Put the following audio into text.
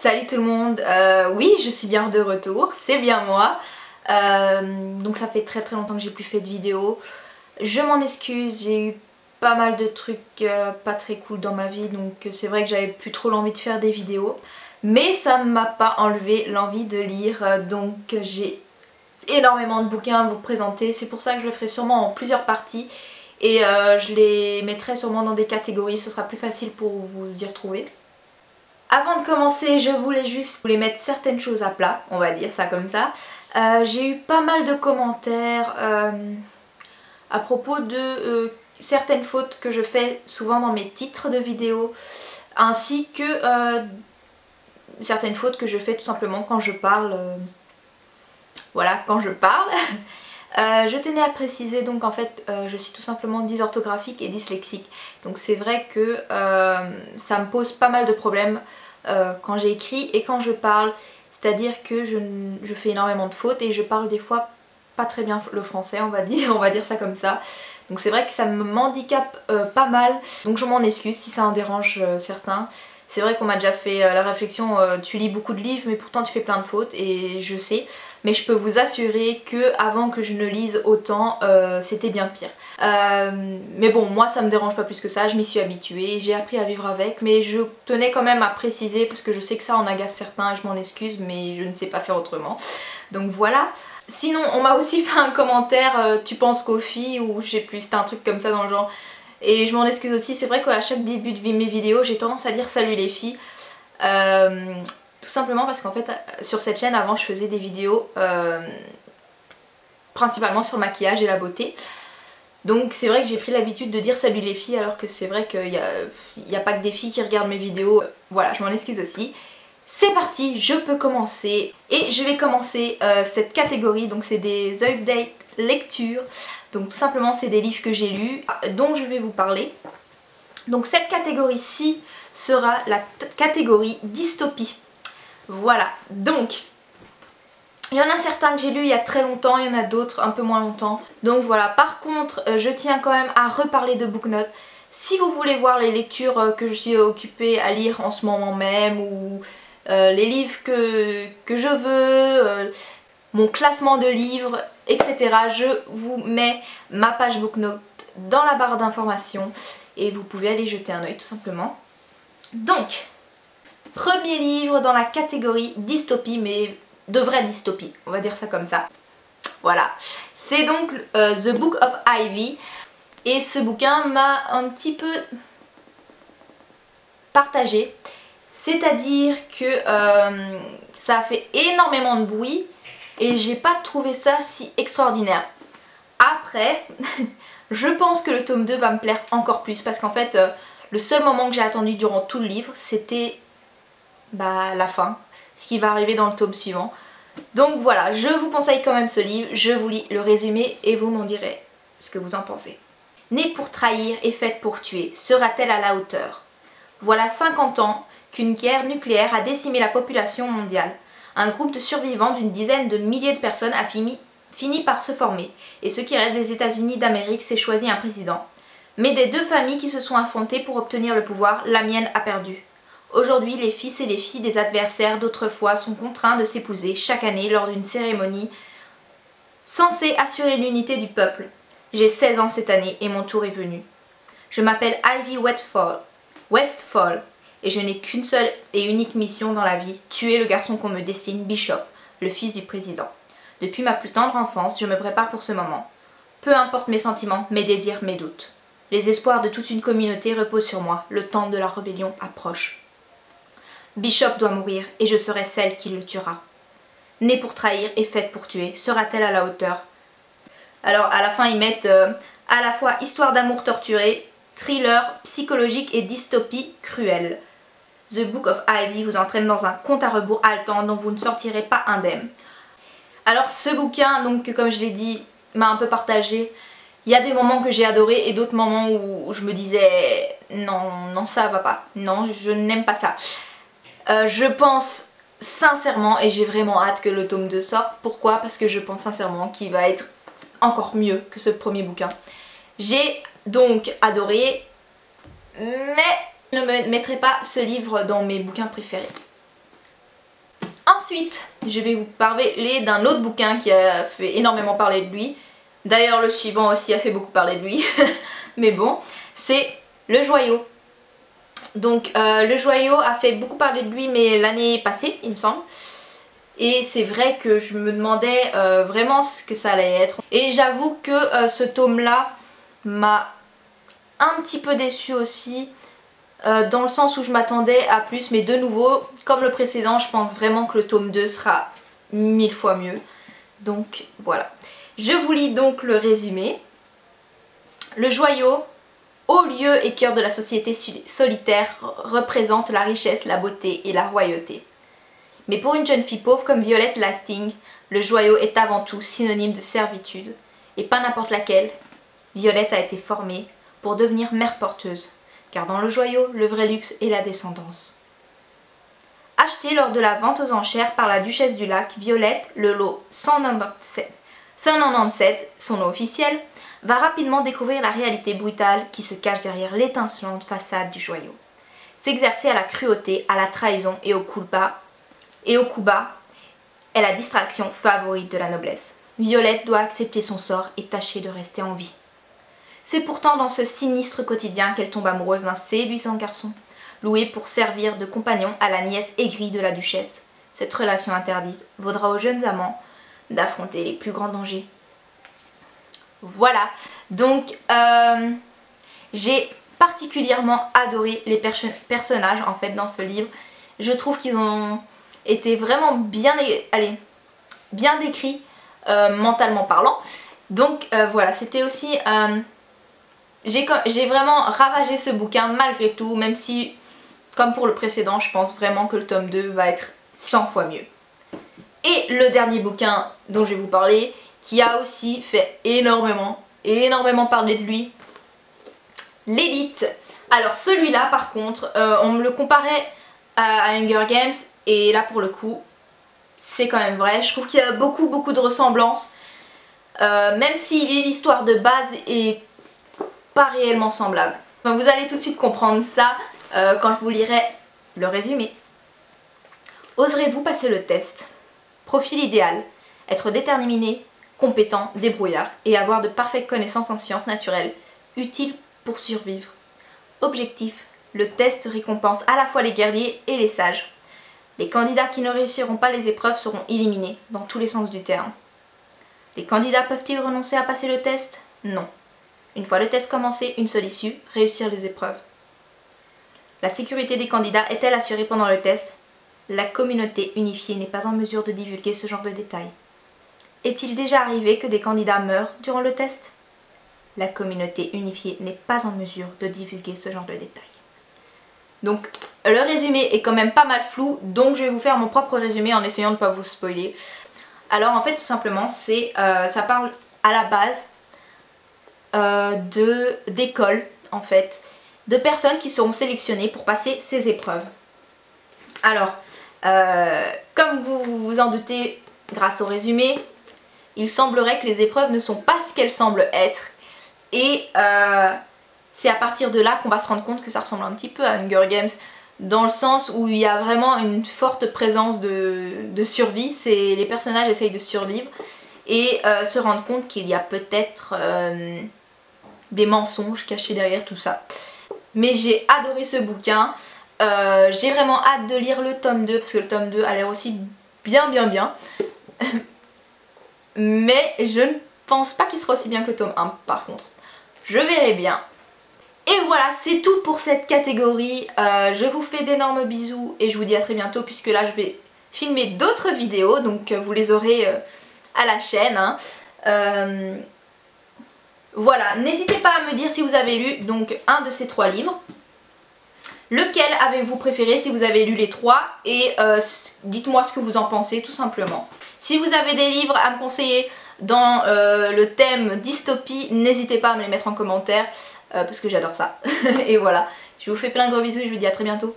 Salut tout le monde, oui je suis bien de retour, c'est bien moi. Donc ça fait très longtemps que j'ai plus fait de vidéo. Je m'en excuse, j'ai eu pas mal de trucs pas très cool dans ma vie, donc c'est vrai que j'avais plus trop l'envie de faire des vidéos. Mais ça m'a pas enlevé l'envie de lire, donc j'ai énormément de bouquins à vous présenter. C'est pour ça que je le ferai sûrement en plusieurs parties. Et je les mettrai sûrement dans des catégories, ce sera plus facile pour vous y retrouver. Avant de commencer, je voulais juste vous mettre certaines choses à plat, on va dire ça comme ça. J'ai eu pas mal de commentaires à propos de certaines fautes que je fais souvent dans mes titres de vidéos, ainsi que certaines fautes que je fais tout simplement quand je parle. Voilà, quand je parle. Je tenais à préciser donc en fait je suis tout simplement dysorthographique et dyslexique, donc c'est vrai que ça me pose pas mal de problèmes quand j'écris et quand je parle, c'est à dire que je fais énormément de fautes et je parle des fois pas très bien le français, on va dire ça comme ça, donc c'est vrai que ça m'handicape pas mal, donc je m'en excuse si ça en dérange certains. C'est vrai qu'on m'a déjà fait la réflexion, tu lis beaucoup de livres mais pourtant tu fais plein de fautes, et je sais, mais je peux vous assurer que avant que je ne lise autant, c'était bien pire. Mais bon, moi ça me dérange pas plus que ça, je m'y suis habituée, j'ai appris à vivre avec, mais je tenais quand même à préciser parce que je sais que ça en agace certains et je m'en excuse, mais je ne sais pas faire autrement. Donc voilà. Sinon on m'a aussi fait un commentaire, tu penses qu'aux filles, ou je sais plus, c'était un truc comme ça dans le genre. Et je m'en excuse aussi, c'est vrai qu'à chaque début de mes vidéos j'ai tendance à dire salut les filles. Tout simplement parce qu'en fait sur cette chaîne avant je faisais des vidéos principalement sur le maquillage et la beauté. Donc c'est vrai que j'ai pris l'habitude de dire salut les filles, alors que c'est vrai qu'il n'y a pas que des filles qui regardent mes vidéos. Voilà, je m'en excuse aussi. C'est parti, je peux commencer. Et je vais commencer cette catégorie, donc c'est des updates lecture. Donc tout simplement c'est des livres que j'ai lus, dont je vais vous parler. Donc cette catégorie-ci sera la catégorie dystopie. Voilà, donc il y en a certains que j'ai lus il y a très longtemps, il y en a d'autres un peu moins longtemps. Donc voilà, par contre je tiens quand même à reparler de BookNote. Si vous voulez voir les lectures que je suis occupée à lire en ce moment même, ou les livres que je veux, mon classement de livres, etc. Je vous mets ma page BookNote dans la barre d'informations et vous pouvez aller jeter un oeil tout simplement. Donc, premier livre dans la catégorie dystopie, mais de vraie dystopie, on va dire ça comme ça. Voilà, c'est donc The Book of Ivy, et ce bouquin m'a un petit peu partagée, c'est-à-dire que ça a fait énormément de bruit et j'ai pas trouvé ça si extraordinaire. Après, je pense que le tome 2 va me plaire encore plus, parce qu'en fait le seul moment que j'ai attendu durant tout le livre c'était la fin, ce qui va arriver dans le tome suivant. Donc voilà, je vous conseille quand même ce livre, je vous lis le résumé et vous m'en direz ce que vous en pensez. Née pour trahir et faite pour tuer, sera-t-elle à la hauteur? Voilà 50 ans qu'une guerre nucléaire a décimé la population mondiale. Un groupe de survivants d'une dizaine de milliers de personnes a fini par se former, et ce qui reste des États-Unis d'Amérique s'est choisi un président. Mais des deux familles qui se sont affrontées pour obtenir le pouvoir, la mienne a perdu. Aujourd'hui, les fils et les filles des adversaires d'autrefois sont contraints de s'épouser chaque année lors d'une cérémonie censée assurer l'unité du peuple. J'ai 16 ans cette année et mon tour est venu. Je m'appelle Ivy Westfall, et je n'ai qu'une seule et unique mission dans la vie, tuer le garçon qu'on me destine, Bishop, le fils du président. Depuis ma plus tendre enfance, je me prépare pour ce moment. Peu importe mes sentiments, mes désirs, mes doutes. Les espoirs de toute une communauté reposent sur moi, le temps de la rébellion approche. Bishop doit mourir et je serai celle qui le tuera. Née pour trahir et faite pour tuer, sera-t-elle à la hauteur? Alors à la fin ils mettent à la fois histoire d'amour torturé, thriller psychologique et dystopie cruelle. The Book of Ivy vous entraîne dans un compte à rebours haletant dont vous ne sortirez pas indemne. Alors ce bouquin, donc comme je l'ai dit, m'a un peu partagée. Il y a des moments que j'ai adoré et d'autres moments où je me disais non ça va pas, non je n'aime pas ça. Je pense sincèrement, et j'ai vraiment hâte que le tome 2 sorte. Pourquoi? Parce que je pense sincèrement qu'il va être encore mieux que ce premier bouquin. J'ai donc adoré, mais je ne me mettrai pas ce livre dans mes bouquins préférés. Ensuite, je vais vous parler d'un autre bouquin qui a fait énormément parler de lui. D'ailleurs, le suivant aussi a fait beaucoup parler de lui. Mais bon, c'est Le Joyau. Donc, Le Joyau a fait beaucoup parler de lui, mais l'année passée, il me semble. Et c'est vrai que je me demandais vraiment ce que ça allait être. Et j'avoue que ce tome-là m'a un petit peu déçue aussi. Dans le sens où je m'attendais à plus, mais de nouveau, comme le précédent, je pense vraiment que le tome 2 sera 1000 fois mieux. Donc voilà. Je vous lis donc le résumé. Le Joyau, haut lieu et cœur de la société solitaire, représente la richesse, la beauté et la royauté. Mais pour une jeune fille pauvre comme Violette Lasting, le Joyau est avant tout synonyme de servitude. Et pas n'importe laquelle. Violette a été formée pour devenir mère porteuse. Car dans le Joyau, le vrai luxe est la descendance. Acheté lors de la vente aux enchères par la duchesse du lac, Violette, le lot 197, son nom officiel, va rapidement découvrir la réalité brutale qui se cache derrière l'étincelante façade du Joyau. S'exercer à la cruauté, à la trahison et au coup bas est la distraction favorite de la noblesse. Violette doit accepter son sort et tâcher de rester en vie. C'est pourtant dans ce sinistre quotidien qu'elle tombe amoureuse d'un séduisant garçon, loué pour servir de compagnon à la nièce aigrie de la duchesse. Cette relation interdite vaudra aux jeunes amants d'affronter les plus grands dangers. Voilà, donc j'ai particulièrement adoré les personnages en fait dans ce livre. Je trouve qu'ils ont été vraiment bien décrits mentalement parlant. Donc voilà, c'était aussi... J'ai vraiment ravagé ce bouquin malgré tout, même si, comme pour le précédent, je pense vraiment que le tome 2 va être 100 fois mieux. Et le dernier bouquin dont je vais vous parler, qui a aussi fait énormément parler de lui, L'Élite. Alors celui-là par contre, on me le comparait à Hunger Games, et là pour le coup, c'est quand même vrai. Je trouve qu'il y a beaucoup de ressemblances, même si l'histoire de base est pas réellement semblable. Enfin, vous allez tout de suite comprendre ça quand je vous lirai le résumé. Oserez-vous passer le test? Profil idéal: être déterminé, compétent, débrouillard et avoir de parfaites connaissances en sciences naturelles, utiles pour survivre. Objectif: le test récompense à la fois les guerriers et les sages. Les candidats qui ne réussiront pas les épreuves seront éliminés dans tous les sens du terme. Les candidats peuvent-ils renoncer à passer le test? Non. Une fois le test commencé, une seule issue: réussir les épreuves. La sécurité des candidats est-elle assurée pendant le test? La communauté unifiée n'est pas en mesure de divulguer ce genre de détails. Est-il déjà arrivé que des candidats meurent durant le test? La communauté unifiée n'est pas en mesure de divulguer ce genre de détails. Donc le résumé est quand même pas mal flou, donc je vais vous faire mon propre résumé en essayant de ne pas vous spoiler. Alors en fait tout simplement ça parle à la base d'écoles en fait, de personnes qui seront sélectionnées pour passer ces épreuves. Alors comme vous vous en doutez grâce au résumé, il semblerait que les épreuves ne sont pas ce qu'elles semblent être, et c'est à partir de là qu'on va se rendre compte que ça ressemble un petit peu à Hunger Games, dans le sens où il y a vraiment une forte présence de survie. Les personnages essayent de survivre et se rendent compte qu'il y a peut-être des mensonges cachés derrière tout ça. Mais j'ai adoré ce bouquin, j'ai vraiment hâte de lire le tome 2 parce que le tome 2 a l'air aussi bien. Mais je ne pense pas qu'il sera aussi bien que le tome 1 par contre. Je verrai bien. Et voilà, c'est tout pour cette catégorie. Je vous fais d'énormes bisous et je vous dis à très bientôt, puisque là je vais filmer d'autres vidéos, donc vous les aurez à la chaîne. Hein. Voilà, n'hésitez pas à me dire si vous avez lu donc un de ces 3 livres. Lequel avez-vous préféré si vous avez lu les 3, et dites-moi ce que vous en pensez tout simplement. Si vous avez des livres à me conseiller dans le thème dystopie, n'hésitez pas à me les mettre en commentaire parce que j'adore ça. Et voilà, je vous fais plein de gros bisous et je vous dis à très bientôt.